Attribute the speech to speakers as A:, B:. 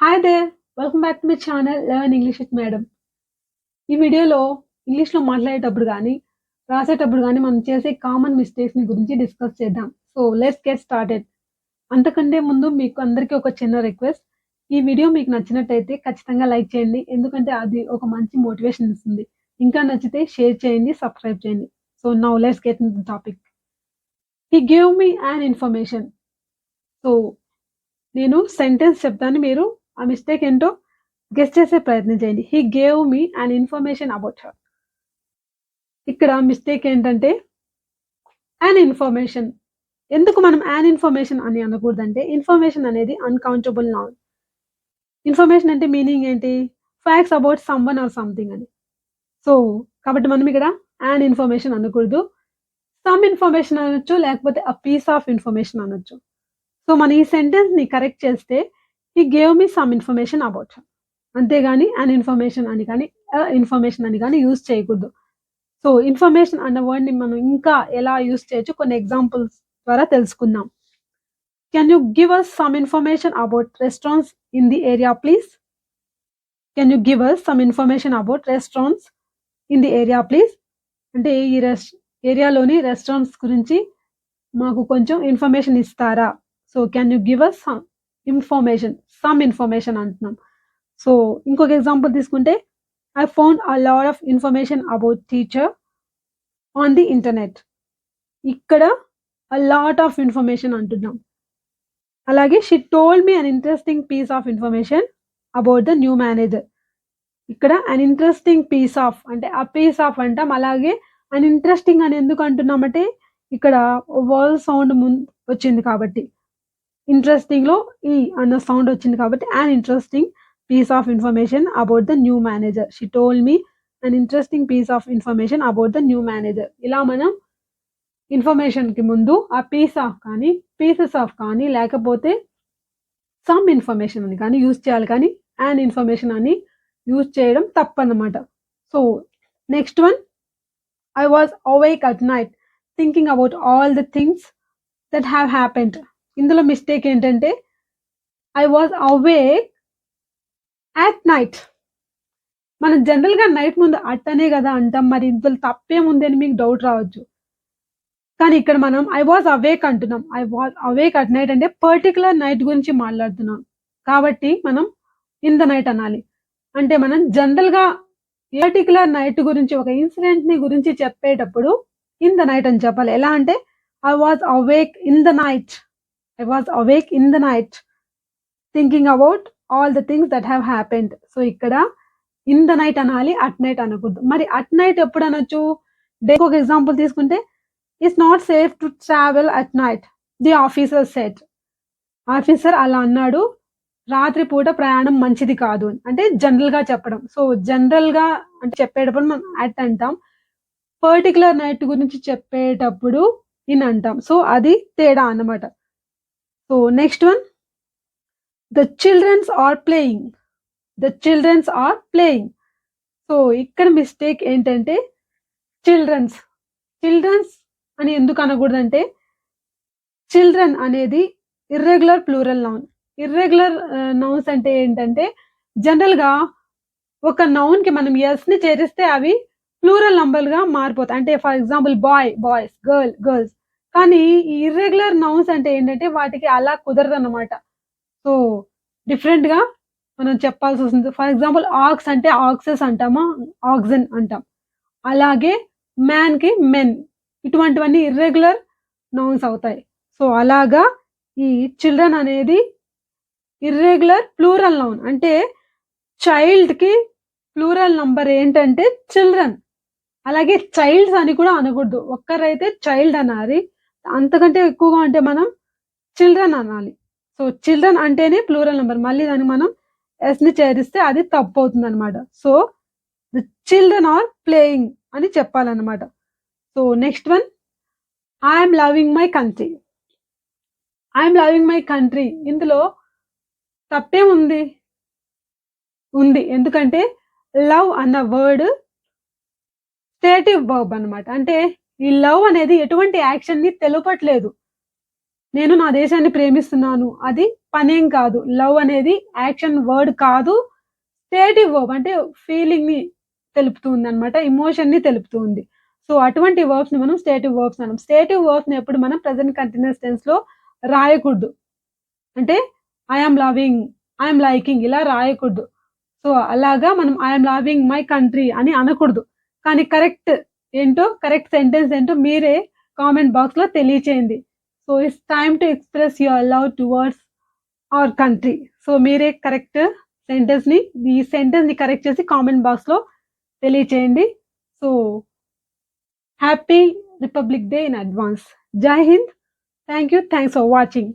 A: Hi there! Welcome back to my channel learn English with madam. ఈ వీడియోలో ఇంగ్లీష్‌లో మాట్లాడేటప్పుడు గానీ, రాసేటప్పుడు గానీ మనం చేసే కామన్ మిస్టేక్స్‌ని గురించి డిస్కస్ చేద్దాం. So, let's get started. అంతకంటే ముందు మీకు అందరికీ ఒక చిన్న రిక్వెస్ట్. ఈ వీడియో మీకు నచ్చినట్టయితే ఖచ్చితంగా లైక్ చేయండి. ఎందుకంటే అది ఒక మంచి మోటివేషన్ ఇస్తుంది. ఇంకా నచ్చితే షేర్ చేయండి, సబ్స్క్రైబ్ చేయండి. So, now let's get into the topic. He gave me an information. So, నేను సెంటెన్స్ చెప్తాను. మీరు ఆ మిస్టేక్ ఏంటో గెస్ చేసే ప్రయత్నం చేయండి. హి gave me an information about her. ఇక్కడ మిస్టేక్ ఏంటంటే యాన్ ఇన్ఫర్మేషన్. ఎందుకు మనం యాన్ ఇన్ఫర్మేషన్ అని అనకూడదంటే ఇన్ఫర్మేషన్ అనేది అన్‌కౌంటబుల్ నౌన్. ఇన్ఫర్మేషన్ అంటే మీనింగ్ ఏంటి? Facts about someone or something అని. సో, కాబట్టి మనం ఇక్కడ యాన్ ఇన్ఫర్మేషన్ అనకూడదు. సమ్ ఇన్ఫర్మేషన్ అనొచ్చు. లేకపోతే a పీస్ ఆఫ్ ఇన్ఫర్మేషన్ అనొచ్చు. సో, మన ఈ సెంటెన్స్‌ని కరెక్ట్ చేస్తే హి gave me some information about her. అంతేగాని యాన్ ఇన్ఫర్మేషన్ అని కానీ, ఇన్ఫర్మేషన్ అని కానీ యూజ్ చేయకూడదు. సో, ఇన్ఫర్మేషన్ అన్న వర్డ్‌ని మనం ఇంకా ఎలా యూజ్ చేయొచ్చు కొన్ని ఎగ్జాంపుల్స్ ద్వారా తెలుసుకుందాం. Can you give us some information about restaurants in the area please? Can you give us some information about restaurants in the area please? అంటే ఈ ఏరియాలోని రెస్టారెంట్స్ గురించి మాకు కొంచెం ఇన్ఫర్మేషన్ ఇస్తారా? So, can you give us some information అంటున్నాం. So, ఇంకొక example తీసుకుంటే I found a lot of information about teacher on the internet. ఇక్కడ అ లాట్ ఆఫ్ ఇన్ఫర్మేషన్ అంటున్నాం. అలాగే she told me an interesting piece of information about the new manager. ఇక్కడ an interesting piece of అంటే ఆ piece of అంటాం. అలాగే an interesting అని ఎందుకు అంటున్నామంటే ఇక్కడ వవల్ సౌండ్ వచ్చింది కాబట్టి. ఇంట్రెస్టింగ్‌లో ఈ అన్న సౌండ్ వచ్చింది కాబట్టి an interesting piece of information about the new manager. She told me an interesting piece of information about the new manager. ఇలా మనం ఇన్ఫర్మేషన్‌కి ముందు ఆ పీస్ ఆఫ్ కానీ, పీసెస్ ఆఫ్ కానీ, లేకపోతే సమ్ ఇన్ఫర్మేషన్ అని కానీ యూజ్ చేయాలి కానీ అన్ ఇన్ఫర్మేషన్ అని యూజ్ చేయడం తప్పన్నమాట. So, next one I was awake at night thinking about all the things that have happened. ఇందులో మిస్టేక్ ఏంటంటే I was awake at night. మనం జనరల్‌గా నైట్ ముందు అట్ అనే గదా అంటాం. మరి ఇందులో తప్పేముంది అని మీకు డౌట్ రావచ్చు. కానీ ఇక్కడ మనం ఐ వాస్ అవేక్ అంటున్నాం. I was awake at night అంటే పర్టిక్యులర్ నైట్ గురించి మాట్లాడుతున్నాం. కాబట్టి మనం ఇన్ ద నైట్ అనాలి. అంటే మనం జనరల్‌గా పర్టిక్యులర్ నైట్ గురించి ఒక ఇన్సిడెంట్‌ని గురించి చెప్పేటప్పుడు ఇన్ ద నైట్ అని చెప్పాలి. ఎలా అంటే I was awake in the night. I was awake in the night thinking about all the things that have happened. So, ఇక్కడ ఇన్ ద నైట్ అనాలి. అట్ నైట్ అనకూడదు. మరి అట్ నైట్ ఎప్పుడు అనొచ్చు? డేకి ఒక ఎగ్జాంపుల్ తీసుకుంటే it's not safe to travel at night the officer said. Officer అలా అన్నాడు. రాత్రి పూట ప్రయాణం మంచిది కాదు అని. అంటే జనరల్‌గా చెప్పడం. సో, జనరల్‌గా అంటే చెప్పేటప్పుడు మనం అట్ అంటాం. పర్టిక్యులర్ నైట్ గురించి చెప్పేటప్పుడు ఇన్ అంటాం. సో, అది తేడా అన్నమాట. So, next one the childrens are playing. The childrens are playing. So, ఇక్కడ మిస్టేక్ ఏంటంటే చిల్డ్రన్స్. చిల్డ్రన్స్ అని ఎందుకు అనకూడదంటే చిల్డ్రన్ అనేది irregular plural noun. Irregular nouns అంటే ఏంటంటే జనరల్‌గా ఒక నౌన్‌కి మనం యస్‌ని చేరిస్తే అవి ప్లూరల్ నంబర్‌గా మారిపోతాయి. అంటే ఫర్ ఎగ్జాంపుల్ బాయ్స్, గర్ల్స్. కానీ ఈ ఇర్రెగ్యులర్ నౌన్స్ అంటే ఏంటంటే వాటికి అలా కుదరదన్నమాట. సో, డిఫరెంట్‌గా మనం చెప్పాల్సొస్తుంది. ఫర్ ఎగ్జాంపుల్ ఆక్స్ అంటే ఆక్సెస్ అంటామా? ఆక్సెన్ అంటాం. అలాగే మ్యాన్‌కి మెన్. ఇటువంటివన్నీ ఇర్రెగ్యులర్ నౌన్స్ అవుతాయి. సో, అలాగా ఈ చిల్డ్రన్ అనేది ఇర్రెగ్యులర్ ప్లూరల్ నౌన్. అంటే చైల్డ్‌కి ప్లూరల్ నంబర్ ఏంటంటే చిల్డ్రన్. అలాగే చైల్డ్స్ అని కూడా అనకూడదు. ఒక్కరైతే చైల్డ్ అనాలి. అంతకంటే ఎక్కువగా ఉంటే మనం చిల్డ్రన్ అనాలి. సో, చిల్డ్రన్ అంటేనే ప్లూరల్ నంబర్. మళ్ళీ దానికి మనం ఎస్‌ని చేరిస్తే అది తప్పవుతుందనమాట. So, the children are playing అని చెప్పాలన్నమాట. So, next one I am loving my country. I am loving my country. ఇందులో తప్పేముంది? ఉంది. ఎందుకంటే లవ్ అన్న వర్డ్ స్టేటివ్ వర్బ్ అన్నమాట. అంటే ఈ లవ్ అనేది ఎటువంటి యాక్షన్‌ని తెలుపట్లేదు. నేను నా దేశాన్ని ప్రేమిస్తున్నాను. అది పనేం కాదు. లవ్ అనేది యాక్షన్ వర్డ్ కాదు. స్టేటివ్ వర్బ్ అంటే ఫీలింగ్‌ని తెలుపుతుందనమాట. ఎమోషన్‌ని తెలుపుతుంది. సో, అటువంటి వర్బ్స్‌ని మనం స్టేటివ్ వర్బ్స్ అనం. స్టేటివ్ వర్బ్స్‌ని ఎప్పుడు మనం ప్రెజెంట్ కంటిన్యూయస్ టెన్స్‌లో రాయకూడదు. అంటే I am loving, I am liking ఇలా రాయకూడదు. సో, అలాగా మనం I am loving my country అని అనకూడదు. కానీ కరెక్ట్ సెంటెన్స్ ఏంటో మీరే కామెంట్ బాక్స్‌లో తెలియచేయండి. So, it's time to express your love towards our country. So, మీరే సెంటెన్స్‌ని ఈ సెంటెన్స్‌ని కరెక్ట్ చేసి కామెంట్ బాక్స్‌లో తెలియచేయండి. So, happy Republic Day in advance. Jai Hind. Thank you. Thanks for watching.